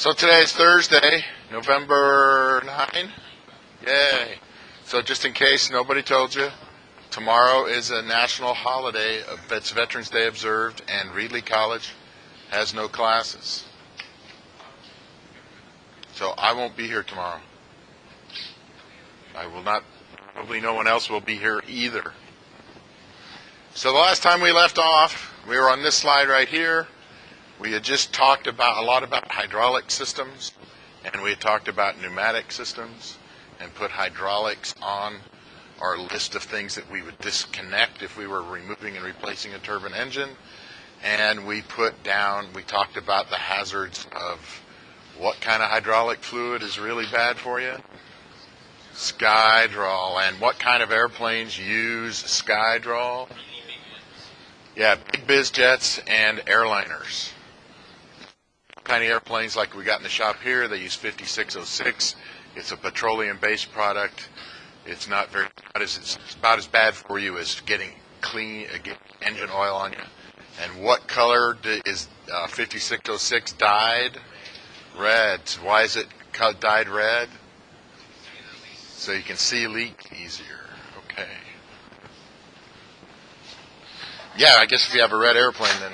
So today is Thursday, November 9. Yay. So just in case nobody told you, tomorrow is a national holiday. It's Veterans Day observed, and Reedley College has no classes. So I won't be here tomorrow. I will not, probably no one else will be here either. So the last time we left off, we were on this slide right here. We had just talked about a lot about hydraulic systems, and we had talked about pneumatic systems, and put hydraulics on our list of things that we would disconnect if we were removing and replacing a turbine engine. And we talked about the hazards of what kind of hydraulic fluid is really bad for you. Skydrol, and what kind of airplanes use Skydrol. Yeah, big biz jets and airliners. Kind of airplanes like we got in the shop here, they use 5606. It's a petroleum-based product. It's about as bad for you as getting engine oil on you. And what color is 5606 dyed? Red. Why is it dyed red? So you can see leaks easier. Okay. Yeah, I guess if you have a red airplane, then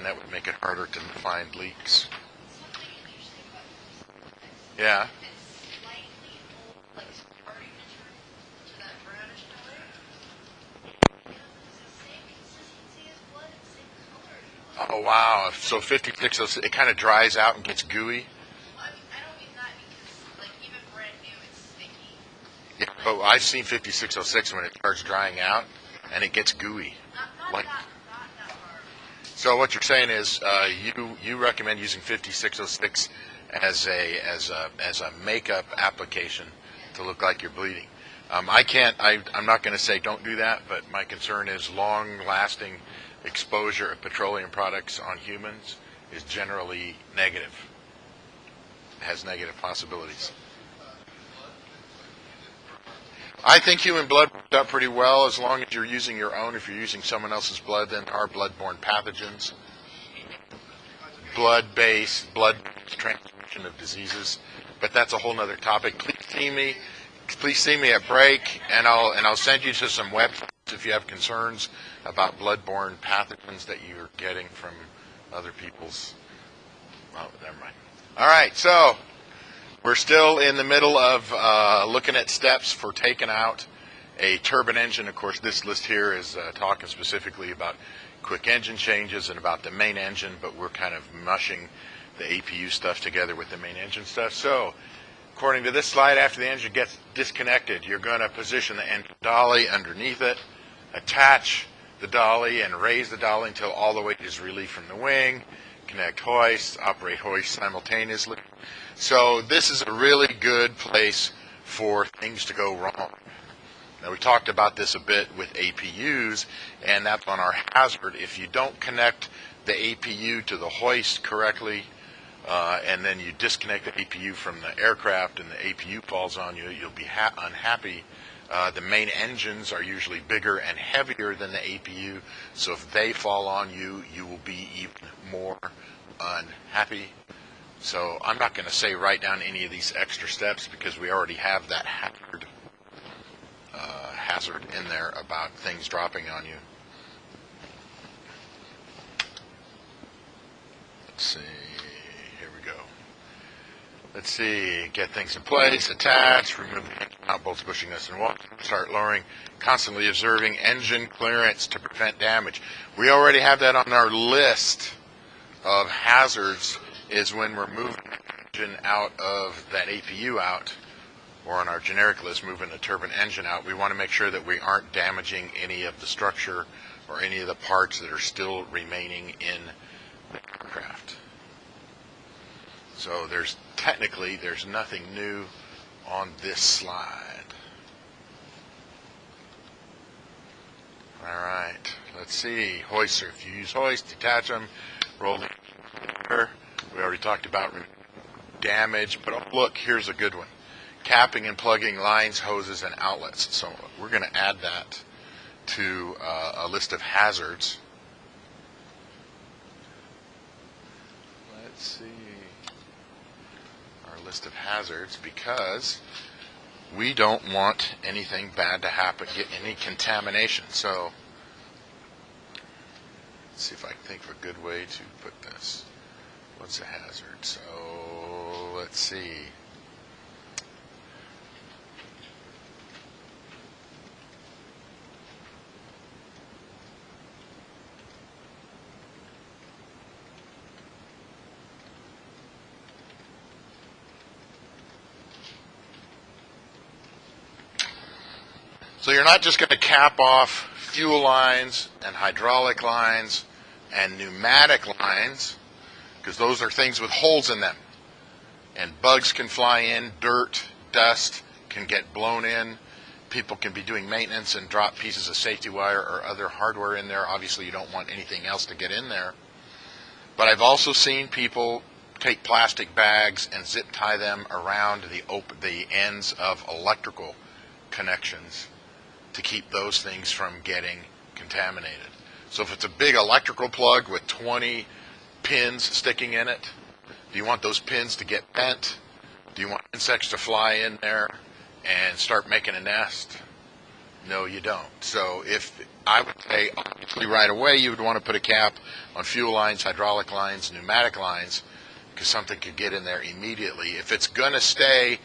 that would make it harder to find leaks. Yeah. Oh wow! So 5606, it kind of dries out and gets gooey. I don't mean that because, like, even brand new, it's sticky. Yeah, but I've seen 5606 when it starts drying out and it gets gooey. Not that hard. So what you're saying is you recommend using 5606 as a makeup application to look like you're bleeding. I'm not going to say don't do that, but my concern is long-lasting exposure of petroleum products on humans is generally negative. It has negative possibilities. I think human blood works out pretty well as long as you're using your own. If you're using someone else's blood, then there are blood-borne pathogens, blood transmission of diseases. But that's a whole other topic. Please see me at break, and I'll send you to some websites if you have concerns about blood-borne pathogens that you're getting from other people's. Oh, never mind. All right, so we're still in the middle of looking at steps for taking out a turbine engine. Of course, this list here is talking specifically about quick engine changes and about the main engine, but we're kind of mushing the APU stuff together with the main engine stuff. So, according to this slide, after the engine gets disconnected, you're going to position the engine dolly underneath it, attach the dolly and raise the dolly until all the weight is relieved from the wing, connect hoist, operate hoist simultaneously. So this is a really good place for things to go wrong. Now, we talked about this a bit with APUs, and that's on our hazard. If you don't connect the APU to the hoist correctly, and then you disconnect the APU from the aircraft and the APU falls on you, you'll be unhappy. The main engines are usually bigger and heavier than the APU, so if they fall on you, you will be even more unhappy. So I'm not going to say write down any of these extra steps because we already have that hazard in there about things dropping on you. Let's see. Here we go. Let's see. Get things in place. Attach. Remove the engine mount bolts, bushing this and walk. Start lowering. Constantly observing engine clearance to prevent damage. We already have that on our list of hazards. Is when we're moving the engine out of that APU out, or on our generic list, moving the turbine engine out, we want to make sure that we aren't damaging any of the structure or any of the parts that are still remaining in the aircraft. So there's nothing new on this slide. All right, let's see. Hoists, if you use hoist, detach them, roll them. We already talked about damage, but oh, look, here's a good one. Capping and plugging lines, hoses, and outlets. So we're going to add that to a list of hazards. Let's see. our list of hazards because we don't want anything bad to happen, get any contamination. So let's see if I can think of a good way to put this. What's a hazard? So let's see. So you're not just going to cap off fuel lines and hydraulic lines and pneumatic lines, because those are things with holes in them. And bugs can fly in, dirt, dust can get blown in. People can be doing maintenance and drop pieces of safety wire or other hardware in there. Obviously, you don't want anything else to get in there. But I've also seen people take plastic bags and zip tie them around the ends of electrical connections to keep those things from getting contaminated. So if it's a big electrical plug with 20 pins sticking in it, do you want those pins to get bent? Do you want insects to fly in there and start making a nest? No, you don't. So if I would say, obviously right away, you would want to put a cap on fuel lines, hydraulic lines, pneumatic lines, because something could get in there immediately. If it's going to stay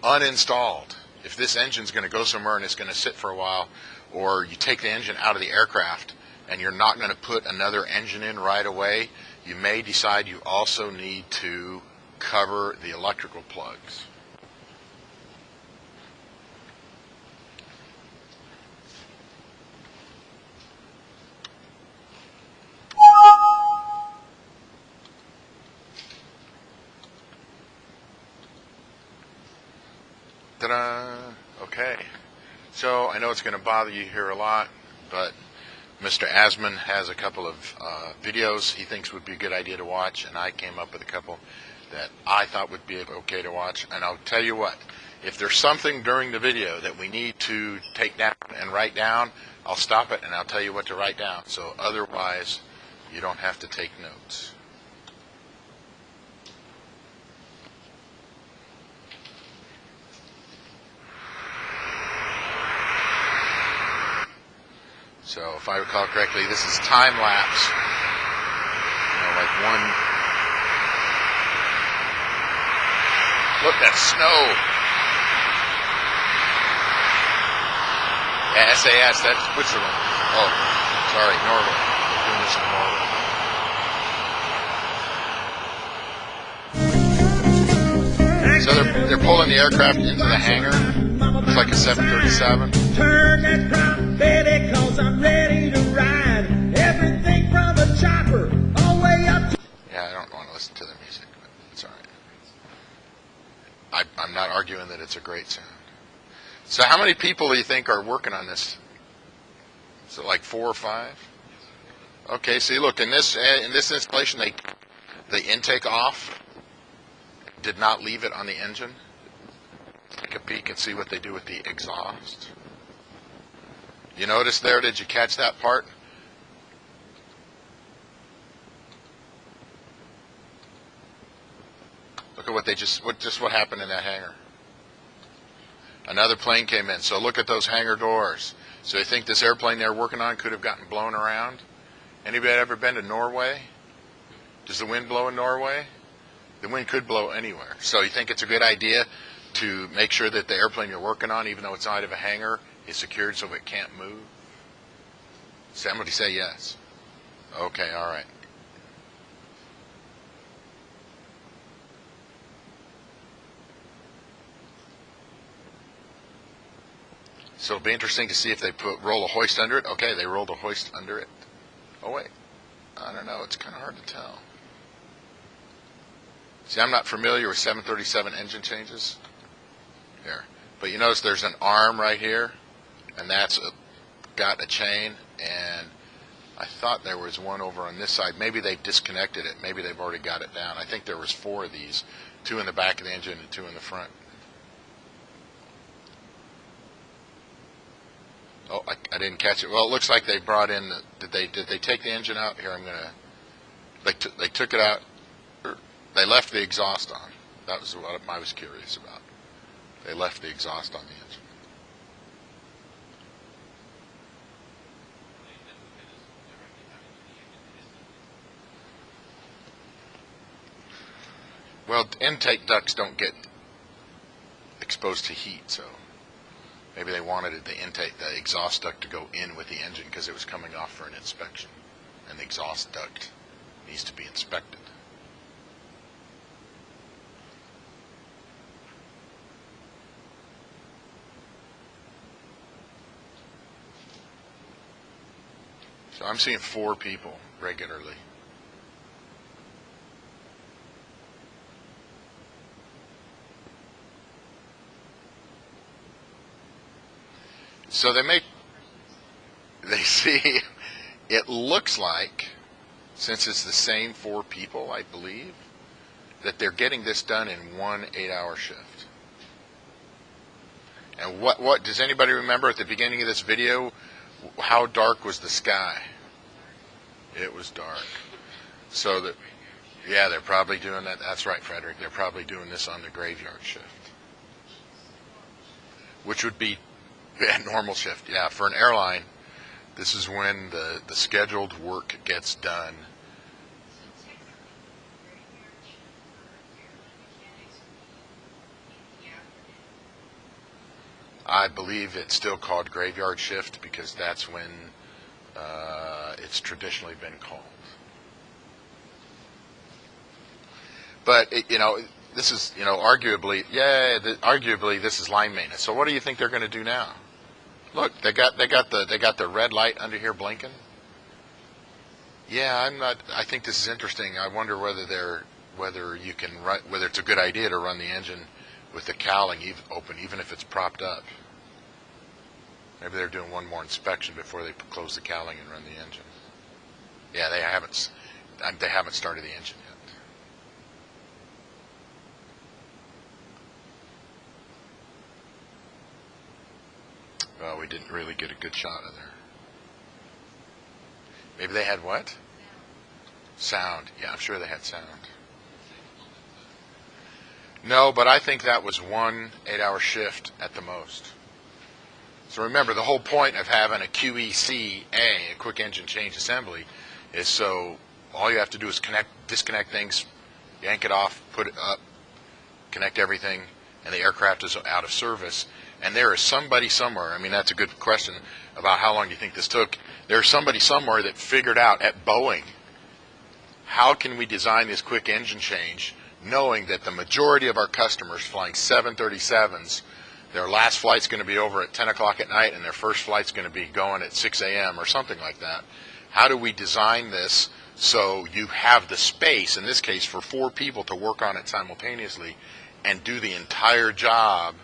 uninstalled, if this engine's going to go somewhere and it's going to sit for a while, or you take the engine out of the aircraft and you're not going to put another engine in right away, you may decide you also need to cover the electrical plugs. Ta-da! Okay. So I know it's going to bother you here a lot, but Mr. Asman has a couple of videos he thinks would be a good idea to watch, and I came up with a couple that I thought would be okay to watch. And I'll tell you what, if there's something during the video that we need to take down and write down, I'll stop it and I'll tell you what to write down. So otherwise, you don't have to take notes. So if I recall correctly, this is Timelapse. Like one. Look, that's snow. Yeah, SAS, that's Switzerland. Oh, sorry, Norway. We're doing this in Norway. So they're pulling the aircraft into the hangar. Looks like a 737. Turn that drum, baby, 'cause I'm ready to ride. Everything from a chopper all the way up to... Yeah, I don't want to listen to the music, but it's all right. I'm not arguing that it's a great sound. So how many people do you think are working on this? Is it like 4 or 5? Okay, see, look, in this installation, the intake off, did not leave it on the engine. Take a peek and see what they do with the exhaust. You notice there, did you catch that part? Look at what they what happened in that hangar. Another plane came in. So look at those hangar doors. So you think this airplane they're working on could have gotten blown around? Anybody ever been to Norway? Does the wind blow in Norway? The wind could blow anywhere. So you think it's a good idea to make sure that the airplane you're working on, even though it's out of a hangar, is secured so it can't move? Somebody say yes. Okay, all right. So it'll be interesting to see if they roll a hoist under it. Okay, they rolled a hoist under it. Oh, wait. I don't know. It's kind of hard to tell. See, I'm not familiar with 737 engine changes. Here. But you notice there's an arm right here, and that's got a chain, and I thought there was one over on this side. Maybe they've disconnected it. Maybe they've already got it down. I think there was 4 of these, 2 in the back of the engine and 2 in the front. Oh, I didn't catch it. Well, it looks like they brought in. Did they take the engine out? Here, I'm gonna. They took it out. They left the exhaust on. That was what I was curious about. They left the exhaust on the engine. Well, intake ducts don't get exposed to heat, so maybe they wanted the exhaust duct to go in with the engine because it was coming off for an inspection, and the exhaust duct needs to be inspected. So I'm seeing 4 people regularly. So they see, it looks like, since it's the same 4 people, I believe, that they're getting this done in one 8-hour shift. And what does anybody remember at the beginning of this video, how dark was the sky? It was dark. So that, yeah, they're probably doing that. That's right, Frederick. They're probably doing this on the graveyard shift, which would be a normal shift. Yeah, for an airline, this is when the scheduled work gets done. I believe it's still called graveyard shift because that's when it's traditionally been called. But this is arguably this is line maintenance. So what do you think they're going to do now? Look, they got the red light under here blinking. Yeah, I think this is interesting. I wonder whether it's a good idea to run the engine with the cowling open, even if it's propped up. Maybe they're doing one more inspection before they close the cowling and run the engine. Yeah, they haven't started the engine yet. Well, we didn't really get a good shot of there. Maybe they had what? Sound. Yeah, I'm sure they had sound. No, but I think that was one 8-hour shift at the most. So remember, the whole point of having a QECA, a quick engine change assembly, is so all you have to do is disconnect things, yank it off, put it up, connect everything, and the aircraft is out of service. And there is somebody somewhere, I mean, that's a good question about how long do you think this took. There's somebody somewhere that figured out at Boeing, how can we design this quick engine change knowing that the majority of our customers flying 737s, their last flight's going to be over at 10 o'clock at night and their first flight's going to be going at 6 a.m. or something like that. How do we design this so you have the space, in this case for 4 people to work on it simultaneously and do the entire job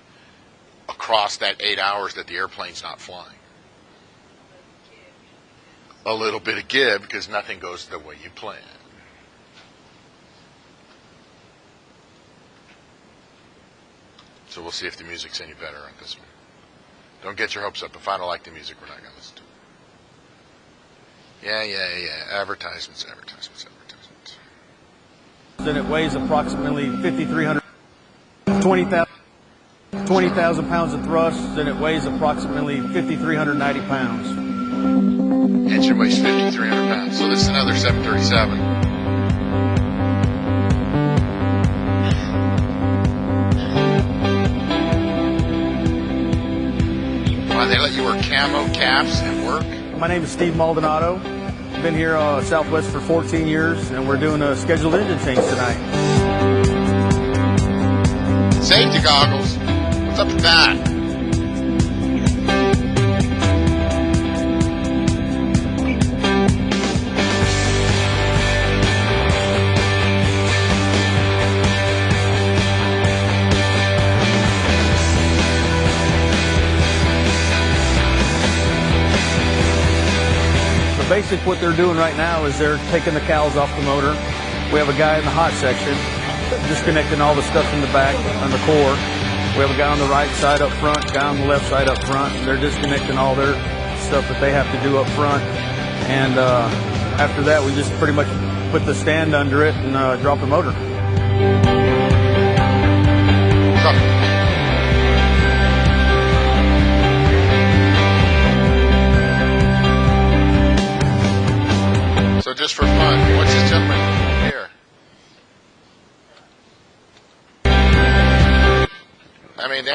across that 8 hours that the airplane's not flying? A little bit of give because nothing goes the way you plan. So we'll see if the music's any better on this one. Don't get your hopes up. If I don't like the music, we're not going to listen to it. Yeah. Advertisements. And it weighs approximately 5,300, 20,000 pounds of thrust, and it weighs approximately 5,390 pounds. Engine weighs 5,300 pounds. So this is another 737. They let you wear camo caps and work? My name is Steve Maldonado. I've been here Southwest for 14 years, and we're doing a scheduled engine change tonight. Safety goggles? What's up with that? Basic what they're doing right now is they're taking the cowls off the motor. We have a guy in the hot section disconnecting all the stuff in the back on the core. We have a guy on the right side up front, guy on the left side up front. They're disconnecting all their stuff that they have to do up front. And after that, we just pretty much put the stand under it and drop the motor.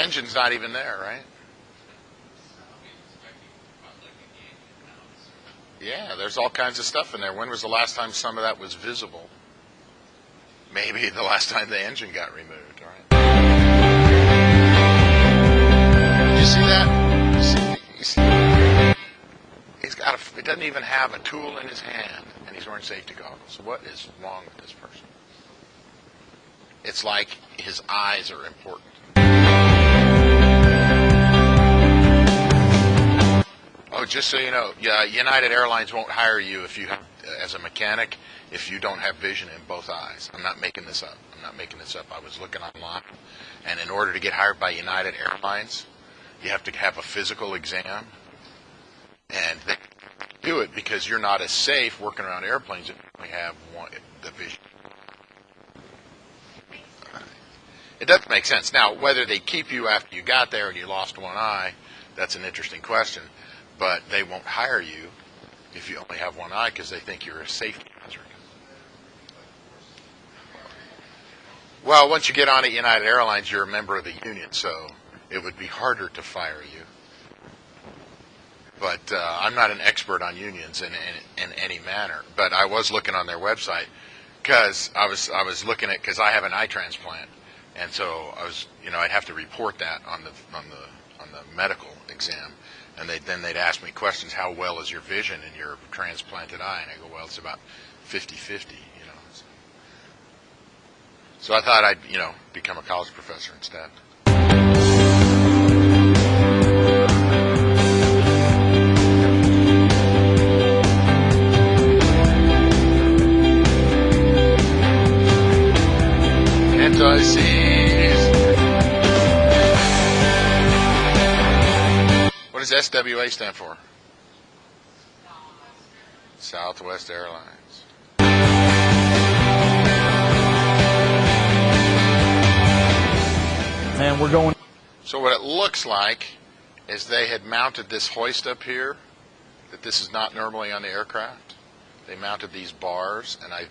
engine's not even there, right? Yeah, there's all kinds of stuff in there. When was the last time some of that was visible? Maybe the last time the engine got removed, right? Did you see that? You see? He's got he doesn't even have a tool in his hand, and he's wearing safety goggles. What is wrong with this person? It's like his eyes are important. Oh, just so you know, United Airlines won't hire you if you have, as a mechanic, if you don't have vision in both eyes. I'm not making this up. I was looking online, and in order to get hired by United Airlines, you have to have a physical exam, and they do it because you're not as safe working around airplanes if you only have the vision. It doesn't make sense. Now, whether they keep you after you got there and you lost one eye, that's an interesting question. But they won't hire you if you only have one eye because they think you're a safety hazard. Well, once you get on at United Airlines, you're a member of the union, so it would be harder to fire you. But I'm not an expert on unions in any manner. But I was looking on their website because I was looking at, because I have an eye transplant, and so I was, I'd have to report that on the medical exam. And then they'd ask me questions, how well is your vision in your transplanted eye? And I go, well, it's about 50-50, So I thought I'd, become a college professor instead. Anti-seize. What does SWA stand for? Southwest Airlines. And we're going. So what it looks like is they had mounted this hoist up here, that this is not normally on the aircraft. They mounted these bars, and I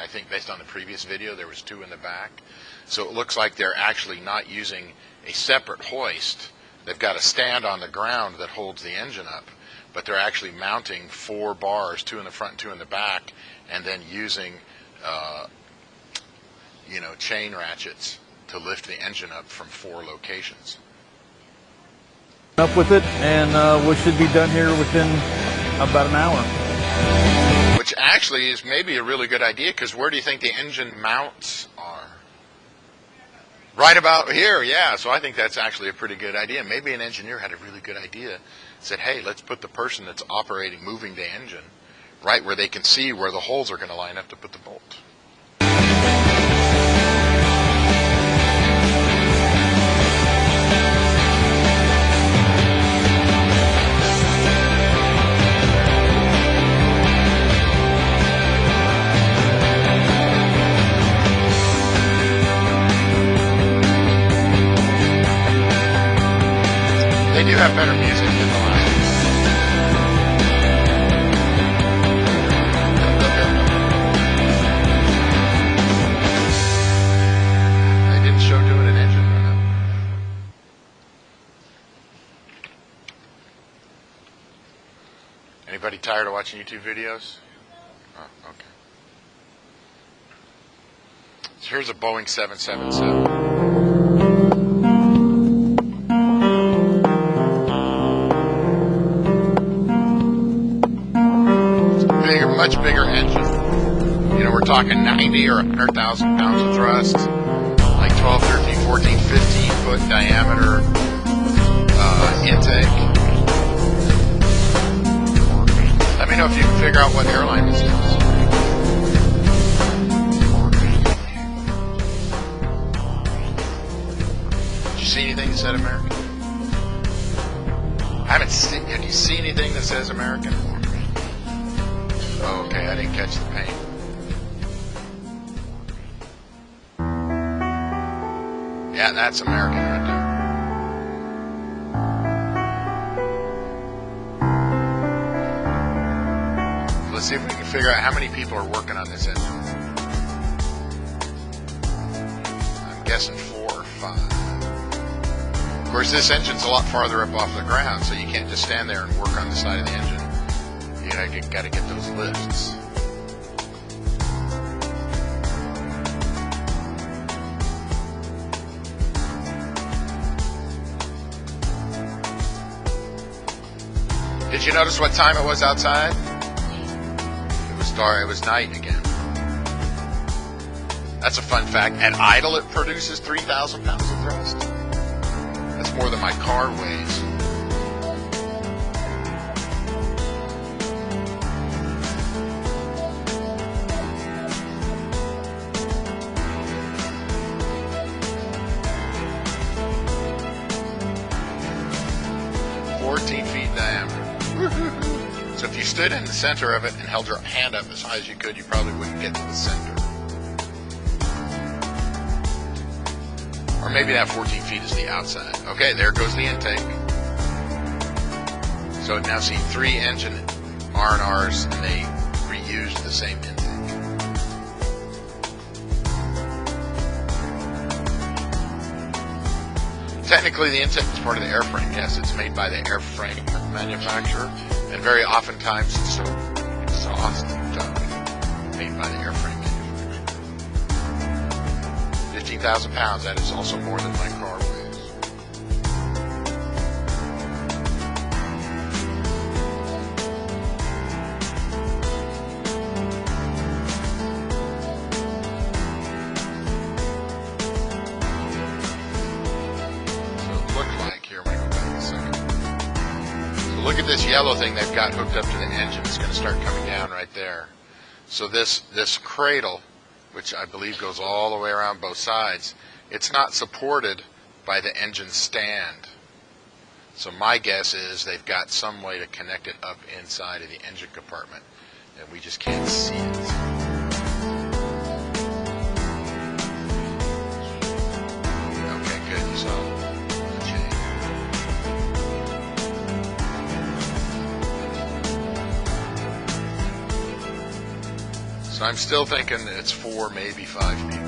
think based on the previous video, there was 2 in the back. So it looks like they're actually not using a separate hoist. They've got a stand on the ground that holds the engine up, but they're actually mounting 4 bars, 2 in the front, 2 in the back, and then using, chain ratchets to lift the engine up from 4 locations. Up with it, and we should be done here within about an hour. Which actually is maybe a really good idea, because where do you think the engine mounts are? Right about here, yeah. So I think that's actually a pretty good idea. Maybe an engineer had a really good idea. Said, hey, let's put the person that's moving the engine, right where they can see where the holes are going to line up to put the bolt. They do have better music than the last one. They didn't show doing an engine run. Anybody tired of watching YouTube videos? Oh, okay. So here's a Boeing 777. Much bigger engine. We're talking 90 or 100,000 pounds of thrust, like 12, 13, 14, 15 foot diameter intake. Let me know if you can figure out what airline this is. Did you see anything that said American? Have you seen anything that says American? Oh, okay, I didn't catch the paint. Yeah, that's American right there. Let's see if we can figure out how many people are working on this engine. I'm guessing 4 or 5. Of course, this engine's a lot farther up off the ground, so you can't just stand there and work on the side of the engine. You got to get those lifts. Did you notice what time it was outside? It was dark. It was night again. That's a fun fact. At idle, it produces 3,000 pounds of thrust. That's more than my car weighs. So if you stood in the center of it and held your hand up as high as you could, you probably wouldn't get to the center. Or maybe that 14 feet is the outside. Okay, there goes the intake. So now see 3 engine R&Rs, and they reused the same intake. Technically, the intake is part of the airframe. Yes, it's made by the airframe manufacturer, and very oftentimes it's so exhaust made by the airframe manufacturer. 15,000 pounds, that is also more than my car weighs. Look at this yellow thing they've got hooked up to the engine. It's going to start coming down right there. So this cradle, which I believe goes all the way around both sides, it's not supported by the engine stand. So my guess is they've got some way to connect it up inside of the engine compartment, and we just can't see it. Okay, good. You saw the chain. So I'm still thinking it's 4, maybe 5 people.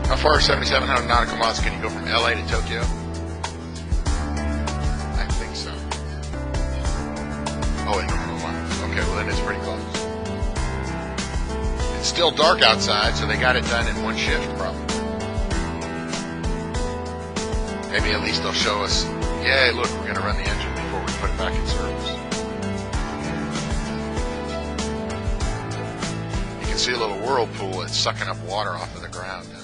How far, 7,700 nautical miles, can you go from LA to Tokyo? I think so. Oh, in normal miles. Okay, well then it's pretty close. It's still dark outside, so they got it done in one shift, probably. Maybe at least they'll show us, yeah, look, we're going to run the engine before we put it back in service. You can see a little whirlpool that's sucking up water off of the ground down there.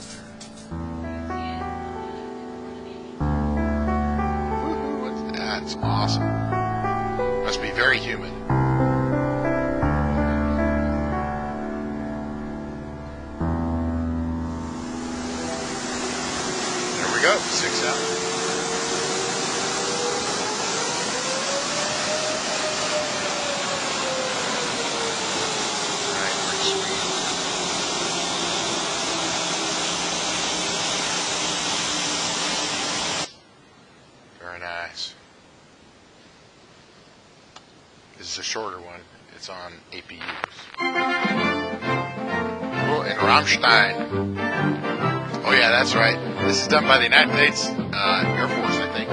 That's awesome. Must be very humid. There we go, 6 out. Very nice. This is a shorter one. It's on APUs. Oh, in Ramstein. Oh yeah, that's right. This is done by the United States Air Force, I think.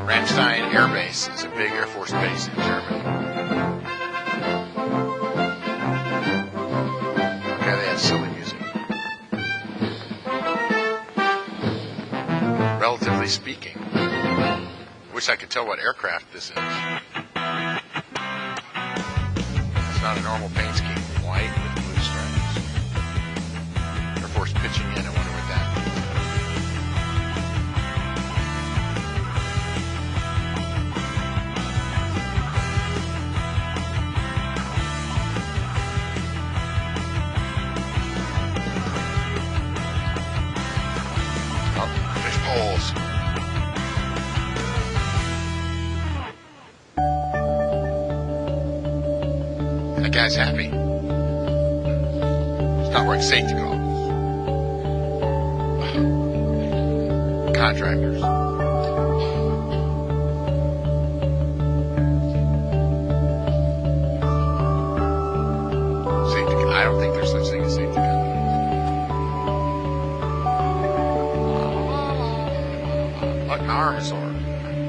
Ramstein Air Base is a big Air Force base in Germany. Okay, they have silly music. Relatively speaking. Wish I could tell what aircraft this is. It's not a normal paint scheme. White with blue stripes. Air Force pitching in. I wonder what that Oh, fish poles. That guy's happy. He's not wearing safety goggles. Contractors. Safety. I don't think there's such thing as safety goggles. Look, my arm is sore.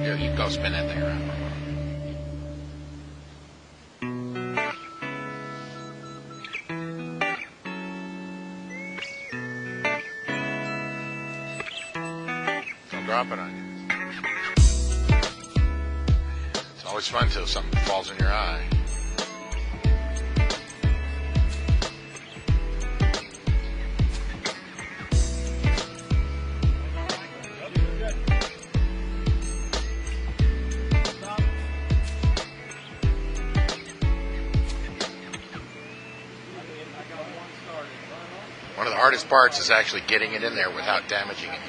Here, you go spin that thing around. Don't drop it on you. It's always fun until something falls in your eye. One of the hardest parts is actually getting it in there without damaging it.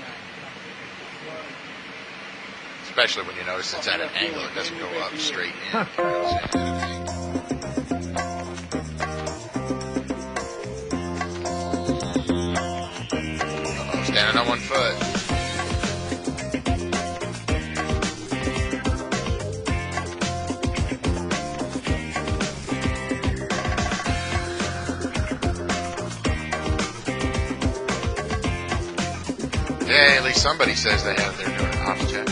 Especially when you notice it's at an angle, it doesn't go up straight in. Uh-oh, standing on one foot. Yeah, at least somebody says they're doing an ops check.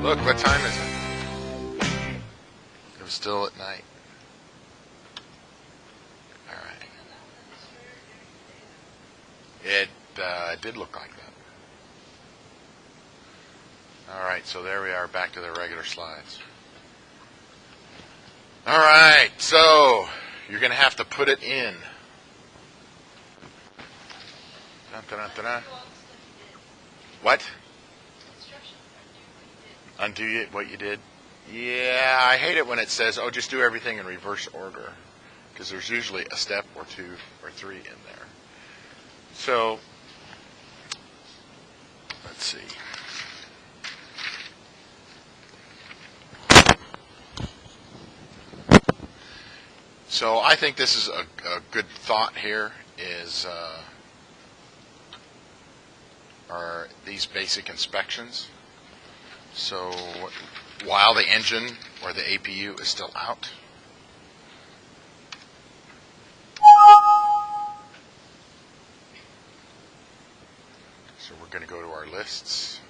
Look, what time is it? It was still at night. All right. It did look like that. All right, so there we are, back to the regular slides. All right, so you're going to have to put it in. Dun, dun, dun, dun, dun. What? Undo what you did? Yeah, I hate it when it says, oh, just do everything in reverse order. Because there's usually a step or two or three in there. So, let's see. So I think this is a good thought here is are these basic inspections. So while the engine or the APU is still out, so we're going to go to our lists.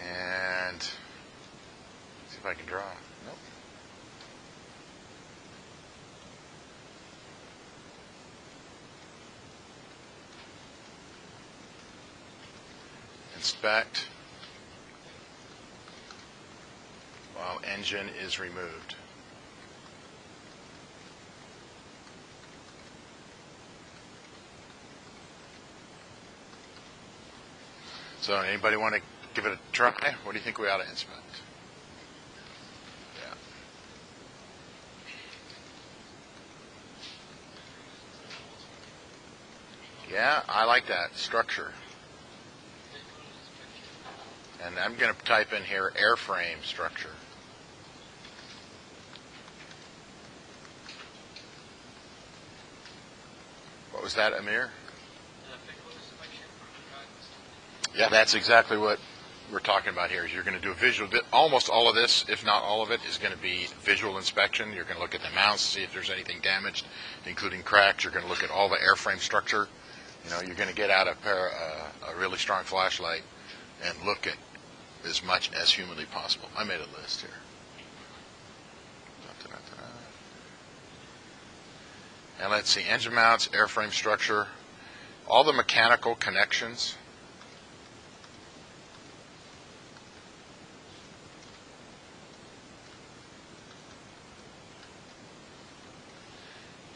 And see if I can draw. Nope. Inspect while engine is removed. So anybody want to give it a try? What do you think we ought to inspect? Yeah, I like that. Structure. And I'm going to type in here airframe structure. What was that, Amir? Yeah, that's exactly what we're talking about here. Is you're going to do a visual. Almost all of this, if not all of it, is going to be visual inspection. You're going to look at the mounts, see if there's anything damaged, including cracks. You're going to look at all the airframe structure. You know, you're going to get out a really strong flashlight and look at as much as humanly possible. I made a list here. And let's see, engine mounts, airframe structure, all the mechanical connections.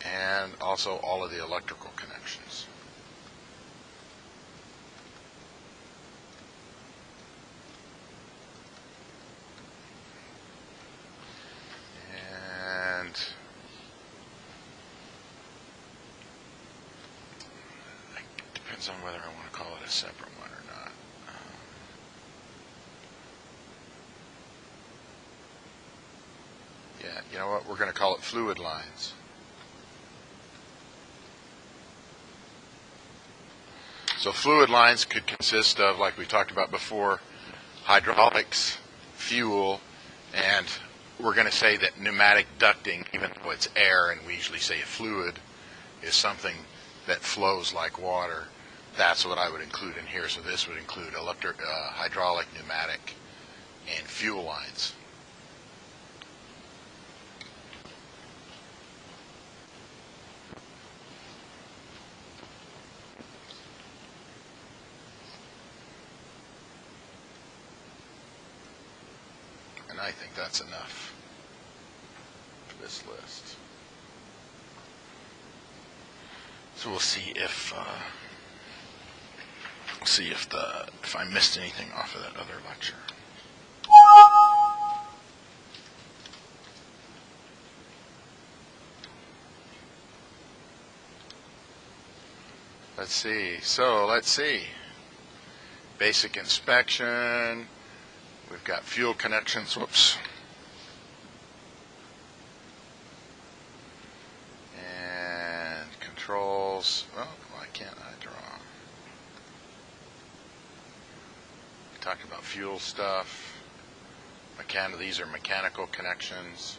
And also all of the electrical connections. And depends on whether I want to call it a separate one or not. Yeah, you know what? We're going to call it fluid lines. So fluid lines could consist of, like we talked about before, hydraulics, fuel, and we're going to say that pneumatic ducting, even though it's air and we usually say a fluid, is something that flows like water. That's what I would include in here. So this would include hydraulic, pneumatic, and fuel lines. And I think that's enough for this list. So we'll see if I missed anything off of that other lecture. Let's see. So let's see. Basic inspection. We've got fuel connections. Whoops. And controls. Well, why can't I draw? We talked about fuel stuff. These are mechanical connections.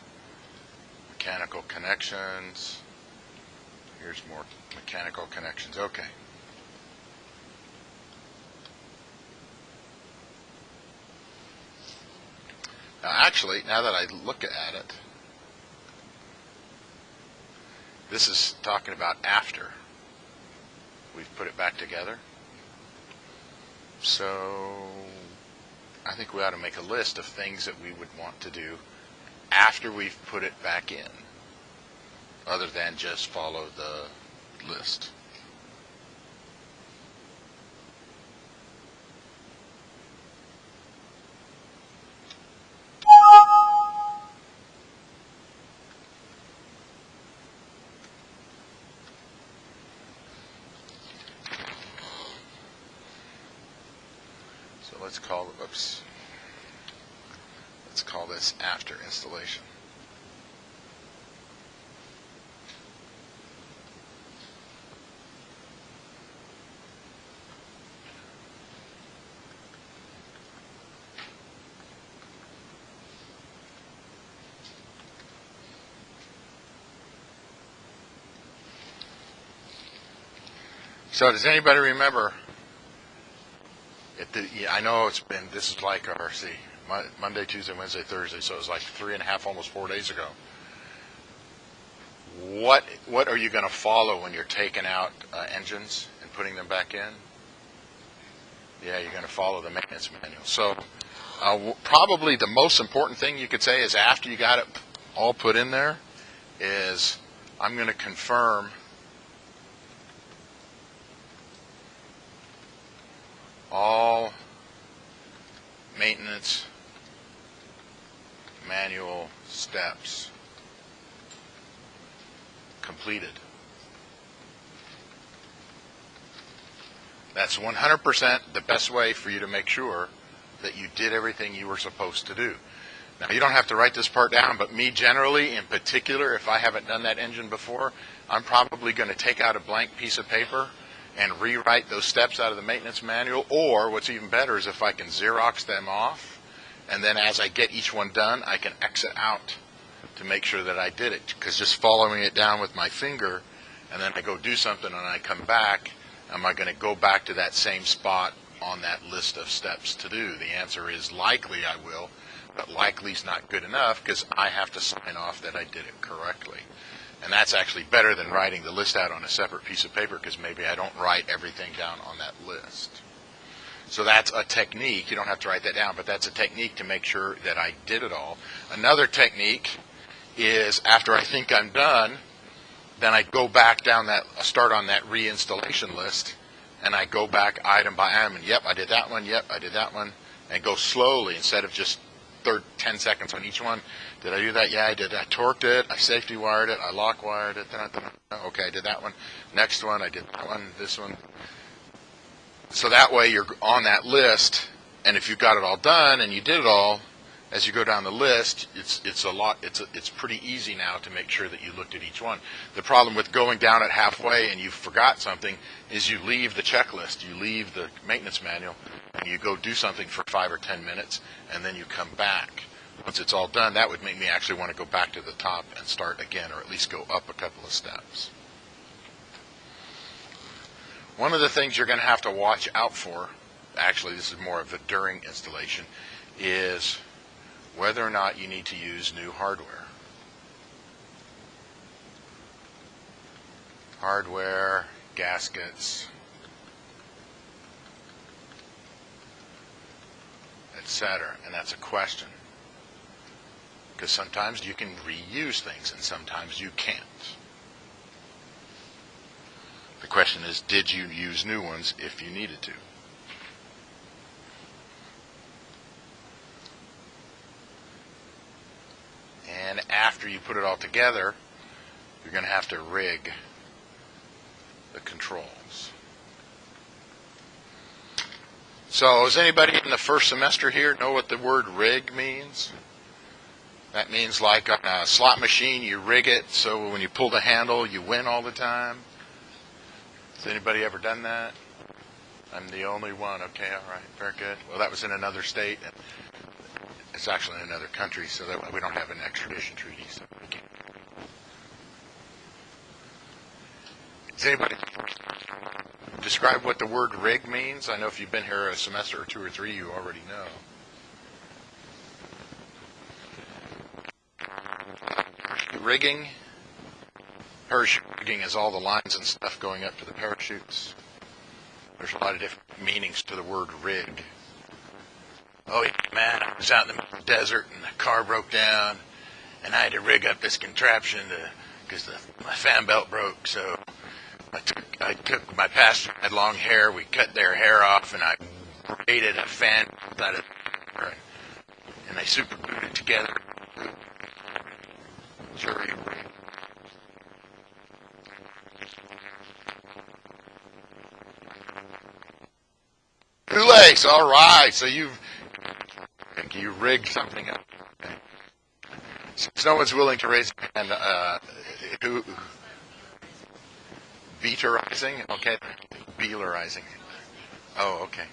Mechanical connections. Here's more mechanical connections. Okay. Now, actually, now that I look at it, this is talking about after we've put it back together. So I think we ought to make a list of things that we would want to do after we've put it back in, other than just follow the list. So let's call this after installation. So does anybody remember? I know this is like Monday, Tuesday, Wednesday, Thursday, so it was like 3.5, almost 4 days ago. What are you going to follow when you're taking out engines and putting them back in? Yeah, you're going to follow the maintenance manual. So probably the most important thing you could say is after you got it all put in there is I'm going to confirm all maintenance manual steps completed. That's 100% the best way for you to make sure that you did everything you were supposed to do. Now, you don't have to write this part down, but me generally, in particular, if I haven't done that engine before, I'm probably going to take out a blank piece of paper and rewrite those steps out of the maintenance manual, or what's even better is if I can Xerox them off, and then as I get each one done, I can exit out to make sure that I did it. Because just following it down with my finger, and then I go do something and I come back, am I going to go back to that same spot on that list of steps to do? The answer is likely I will, but likely is not good enough because I have to sign off that I did it correctly. And that's actually better than writing the list out on a separate piece of paper because maybe I don't write everything down on that list. So that's a technique. You don't have to write that down, but that's a technique to make sure that I did it all. Another technique is after I think I'm done, then I go back down start on that reinstallation list, and I go back item by item, and yep, I did that one, yep, I did that one, and go slowly instead of just 10 seconds on each one. Did I do that? Yeah, I did. I torqued it, I safety wired it, I lock wired it. Okay, I did that one. Next one, I did that one, this one. So that way you're on that list, and if you got it all done and you did it all, as you go down the list, it's pretty easy now to make sure that you looked at each one. The problem with going down it halfway and you forgot something is you leave the checklist, you leave the maintenance manual, and you go do something for 5 or 10 minutes, and then you come back. Once it's all done, that would make me actually want to go back to the top and start again, or at least go up a couple of steps. One of the things you're going to have to watch out for, actually this is more of a during installation, is whether or not you need to use new hardware. Hardware, gaskets, etc. And that's a question. Because sometimes you can reuse things and sometimes you can't. The question is, did you use new ones if you needed to? And after you put it all together, you're going to have to rig the controls. So, does anybody in the first semester here know what the word rig means? That means like on a slot machine, you rig it so when you pull the handle, you win all the time. Has anybody ever done that? I'm the only one. Okay, all right, very good. Well, that was in another state. And it's actually in another country, so that we don't have an extradition treaty. So we can't. Does anybody describe what the word rig means? I know if you've been here a semester or 2 or 3, you already know. Rigging. Parachute rigging is all the lines and stuff going up to the parachutes. There's a lot of different meanings to the word rig. Oh, yeah, man, I was out in the middle of the desert and the car broke down and I had to rig up this contraption because my fan belt broke. So I took my passenger had long hair. We cut their hair off and I braided a fan out of it and I super glued it together. Jury rig. Shoelace, all right. So you rigged something up. Okay. Since no one's willing to raise a hand, beaterizing? Okay. Bealerizing. Oh, okay.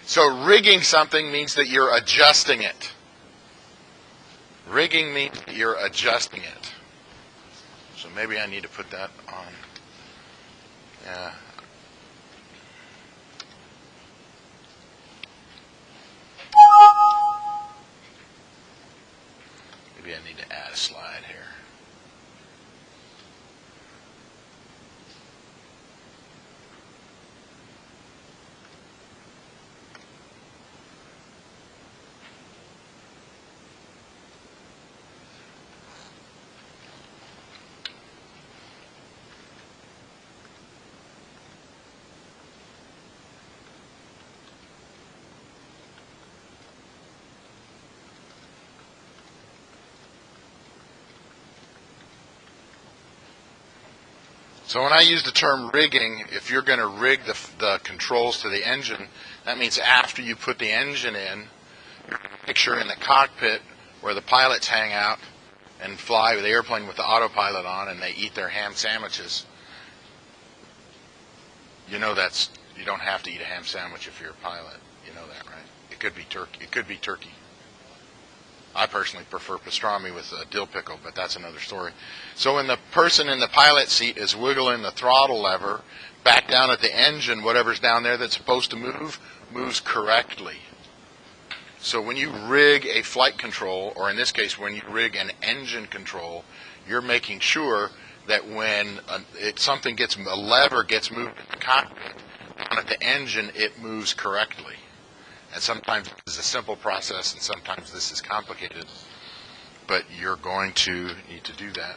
So rigging something means that you're adjusting it. Rigging means that you're adjusting it. So maybe I need to put that on. Yeah. Maybe I need to add a slide here. So when I use the term rigging, if you're going to rig the controls to the engine, that means after you put the engine in, make sure in the cockpit where the pilots hang out and fly with the airplane with the autopilot on and they eat their ham sandwiches, you know you don't have to eat a ham sandwich if you're a pilot. You know that, right? It could be turkey. It could be turkey. I personally prefer pastrami with a dill pickle, but that's another story. So when the person in the pilot seat is wiggling the throttle lever, back down at the engine, whatever's down there that's supposed to move, moves correctly. So when you rig a flight control, or in this case, when you rig an engine control, you're making sure that when a lever gets moved in the cockpit, down at the engine, it moves correctly. And sometimes this is a simple process, and sometimes this is complicated. But you're going to need to do that.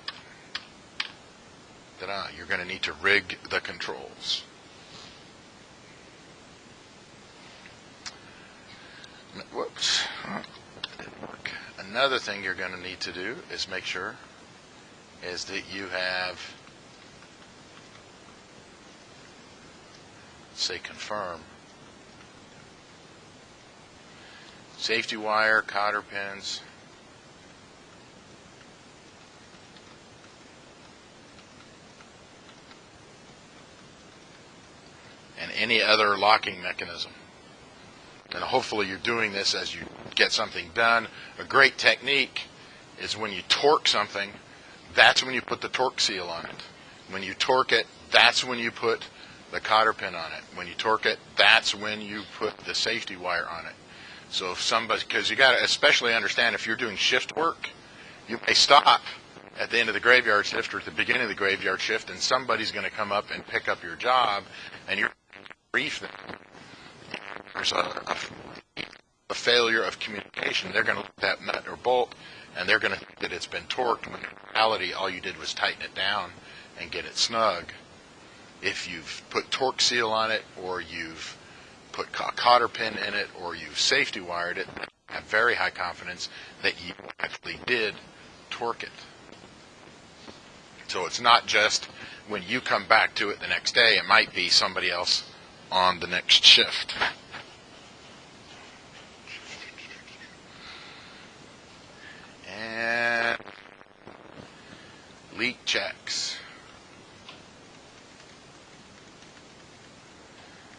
Ta-da! You're going to need to rig the controls. Whoops. Didn't work. Another thing you're going to need to do is make sure is that you have, say, confirm. Safety wire, cotter pins. And any other locking mechanism. And hopefully you're doing this as you get something done. A great technique is when you torque something, that's when you put the torque seal on it. When you torque it, that's when you put the cotter pin on it. When you torque it, that's when you put the safety wire on it. So if somebody, because you got to especially understand if you're doing shift work, you may stop at the end of the graveyard shift or at the beginning of the graveyard shift, and somebody's going to come up and pick up your job, and you're going to brief them. There's a failure of communication. They're going to look at that nut or bolt, and they're going to think that it's been torqued, when in reality all you did was tighten it down and get it snug. If you've put torque seal on it, or you've put a cotter pin in it, or you've safety wired it, I have very high confidence that you actually did torque it. So it's not just when you come back to it the next day, it might be somebody else on the next shift. And leak checks.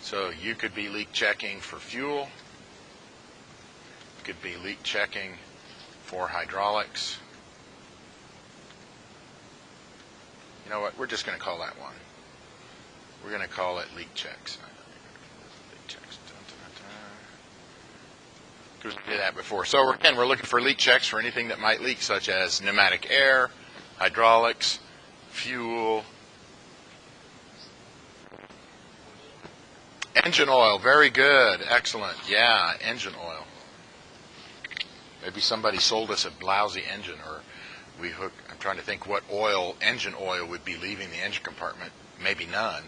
So you could be leak checking for fuel. You could be leak checking for hydraulics. You know what? We're just going to call that one. We're going to call it leak checks. Leak checks. Because we did that before. So again, we're looking for leak checks for anything that might leak, such as pneumatic air, hydraulics, fuel, engine oil. Very good. Excellent. Yeah, engine oil. Maybe somebody sold us a lousy engine, or we hooked. I'm trying to think what oil, engine oil, would be leaving the engine compartment. Maybe none.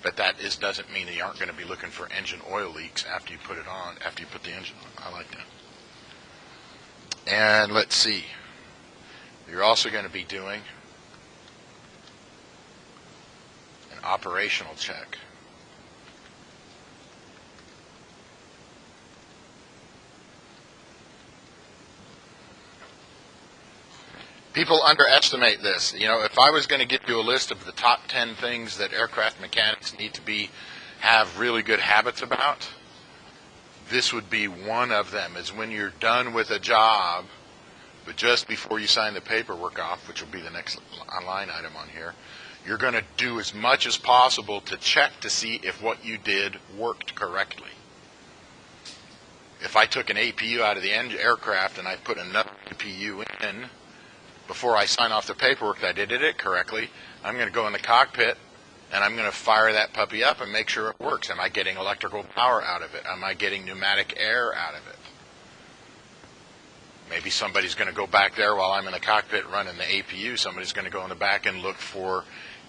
But that doesn't mean that you aren't going to be looking for engine oil leaks after you put it on, after you put the engine on. I like that. And let's see. You're also going to be doing an operational check. People underestimate this. You know, if I was going to give you a list of the top 10 things that aircraft mechanics need to have really good habits about, this would be one of them. Is when you're done with a job, but just before you sign the paperwork off, which will be the next line item on here, you're going to do as much as possible to check to see if what you did worked correctly. If I took an APU out of the aircraft and I put another APU in, before I sign off the paperwork that I did it correctly, I'm going to go in the cockpit and I'm going to fire that puppy up and make sure it works. Am I getting electrical power out of it? Am I getting pneumatic air out of it? Maybe somebody's going to go back there while I'm in the cockpit running the APU. Somebody's going to go in the back and look for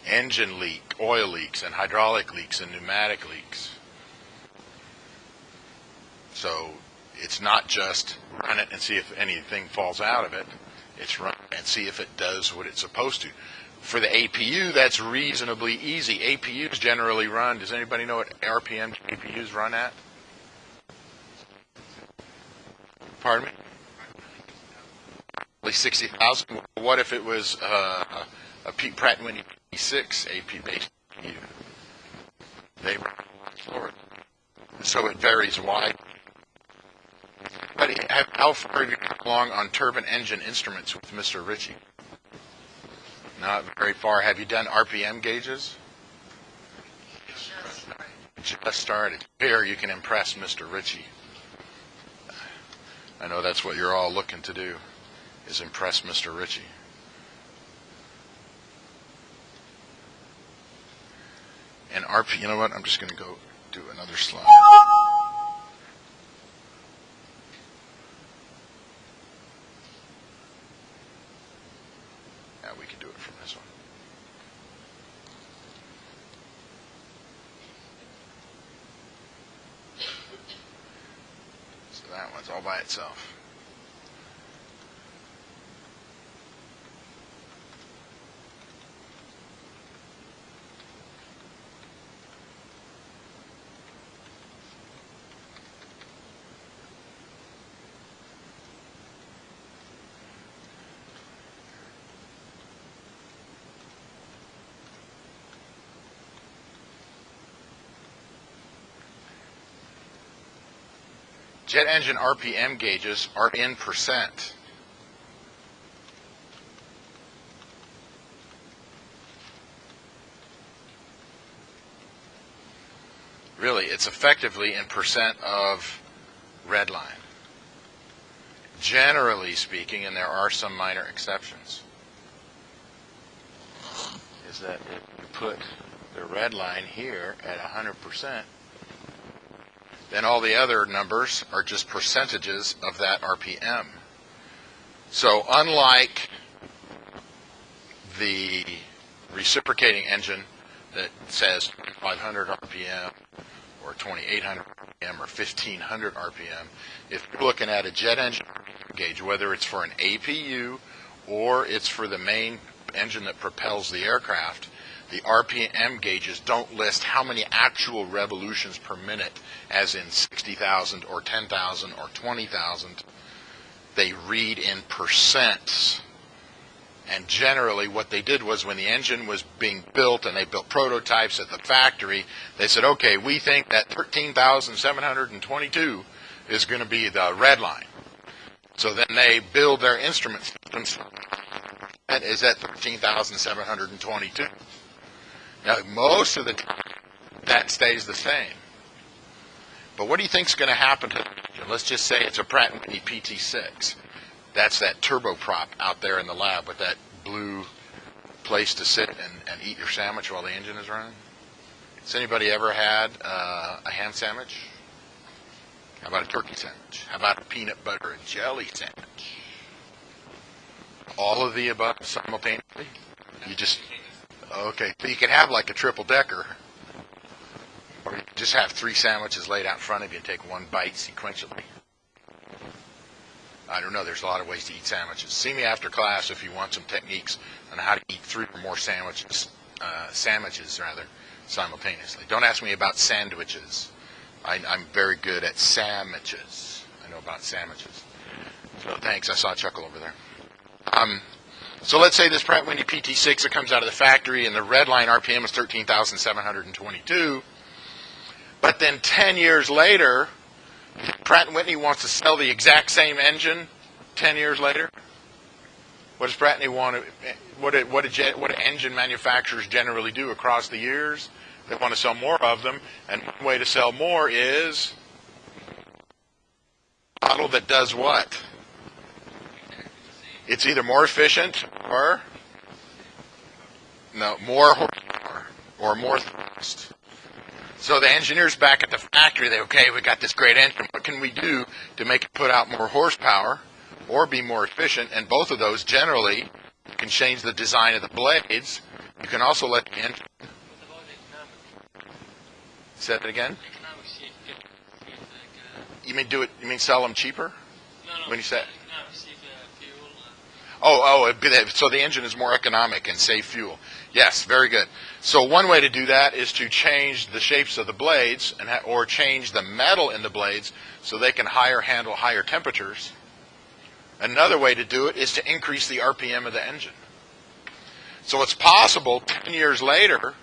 engine leak, oil leaks, and hydraulic leaks, and pneumatic leaks. So it's not just run it and see if anything falls out of it. It's run and see if it does what it's supposed to. For the APU, that's reasonably easy. APUs generally run, does anybody know what RPM APUs run at? Pardon me? Probably 60,000. What if it was a Pratt & Whitney P6 AP-based APU? They run a lot slower. So it varies widely. But how far have you gone along on turbine engine instruments with Mr. Ritchie? Not very far. Have you done RPM gauges? Just started. Here you can impress Mr. Ritchie. I know that's what you're all looking to do, is impress Mr. Ritchie. And you know what? I'm just going to go do another slide. We can do it from this one. So that one's all by itself. jet engine RPM gauges are in percent. Really, it's effectively in percent of redline. Generally speaking, and there are some minor exceptions, is that if you put the red line here at 100%, then all the other numbers are just percentages of that RPM. So unlike the reciprocating engine that says 500 RPM or 2800 RPM or 1500 RPM, if you're looking at a jet engine gauge, whether it's for an APU or it's for the main engine that propels the aircraft, the RPM gauges don't list how many actual revolutions per minute, as in 60,000 or 10,000 or 20,000. They read in percents. And generally what they did was, when the engine was being built and they built prototypes at the factory, they said, okay, we think that 13,722 is going to be the red line. So then they build their instrument systems. That is at 13,722. Now, most of the time, that stays the same. But what do you think is going to happen to the engine? Let's just say it's a Pratt & Whitney PT6. That's that turboprop out there in the lab with that blue place to sit and eat your sandwich while the engine is running. Has anybody ever had a ham sandwich? How about a turkey sandwich? How about a peanut butter and jelly sandwich? All of the above simultaneously? You just... Okay, so you can have like a triple decker, or you can just have 3 sandwiches laid out in front of you and take one bite sequentially. I don't know, there's a lot of ways to eat sandwiches. See me after class if you want some techniques on how to eat 3 or more sandwiches simultaneously. Don't ask me about sandwiches. I'm very good at sandwiches. I know about sandwiches. So thanks, I saw a chuckle over there. So let's say this Pratt & Whitney PT6 that comes out of the factory and the red line RPM is 13,722. But then 10 years later, Pratt & Whitney wants to sell the exact same engine 10 years later. What does Pratt & Whitney want to, what do engine manufacturers generally do across the years? They want to sell more of them, and one way to sell more is a model that does what? It's either more efficient or more horsepower or more thrust. So the engineers back at the factory, okay, we got this great engine. What can we do to make it put out more horsepower or be more efficient? And both of those generally can change the design of the blades. You can also let the engine... Say that again? You mean do it? You mean sell them cheaper? No. When you say... fuel. So the engine is more economic and save fuel. Yes, very good. So one way to do that is to change the shapes of the blades or change the metal in the blades so they can handle higher temperatures. Another way to do it is to increase the RPM of the engine. So it's possible 10 years later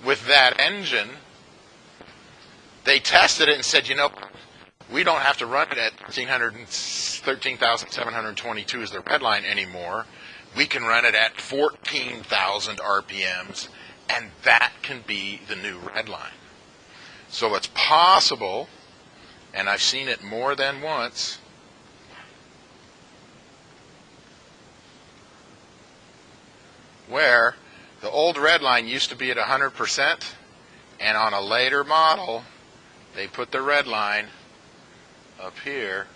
with that engine, they tested it and said, we don't have to run it at 13,722 as the red line anymore. We can run it at 14,000 RPMs, and that can be the new red line. So it's possible, and I've seen it more than once, where the old red line used to be at 100%, and on a later model, they put the red line up here,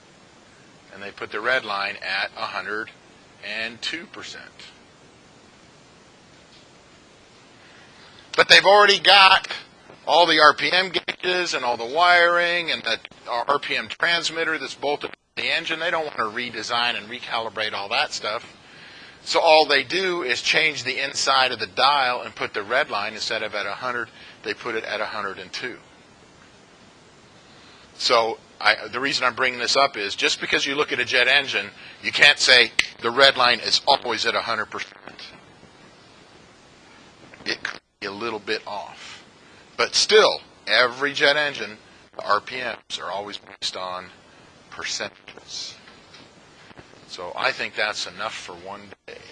and they put the red line at 102%. But they've already got all the RPM gauges and all the wiring and the RPM transmitter that's bolted to the engine. They don't want to redesign and recalibrate all that stuff. So all they do is change the inside of the dial and put the red line, instead of at 100, they put it at 102. So the reason I'm bringing this up is, just because you look at a jet engine, you can't say the red line is always at 100%. It could be a little bit off. But still, every jet engine, the RPMs are always based on percentages. So I think that's enough for one day.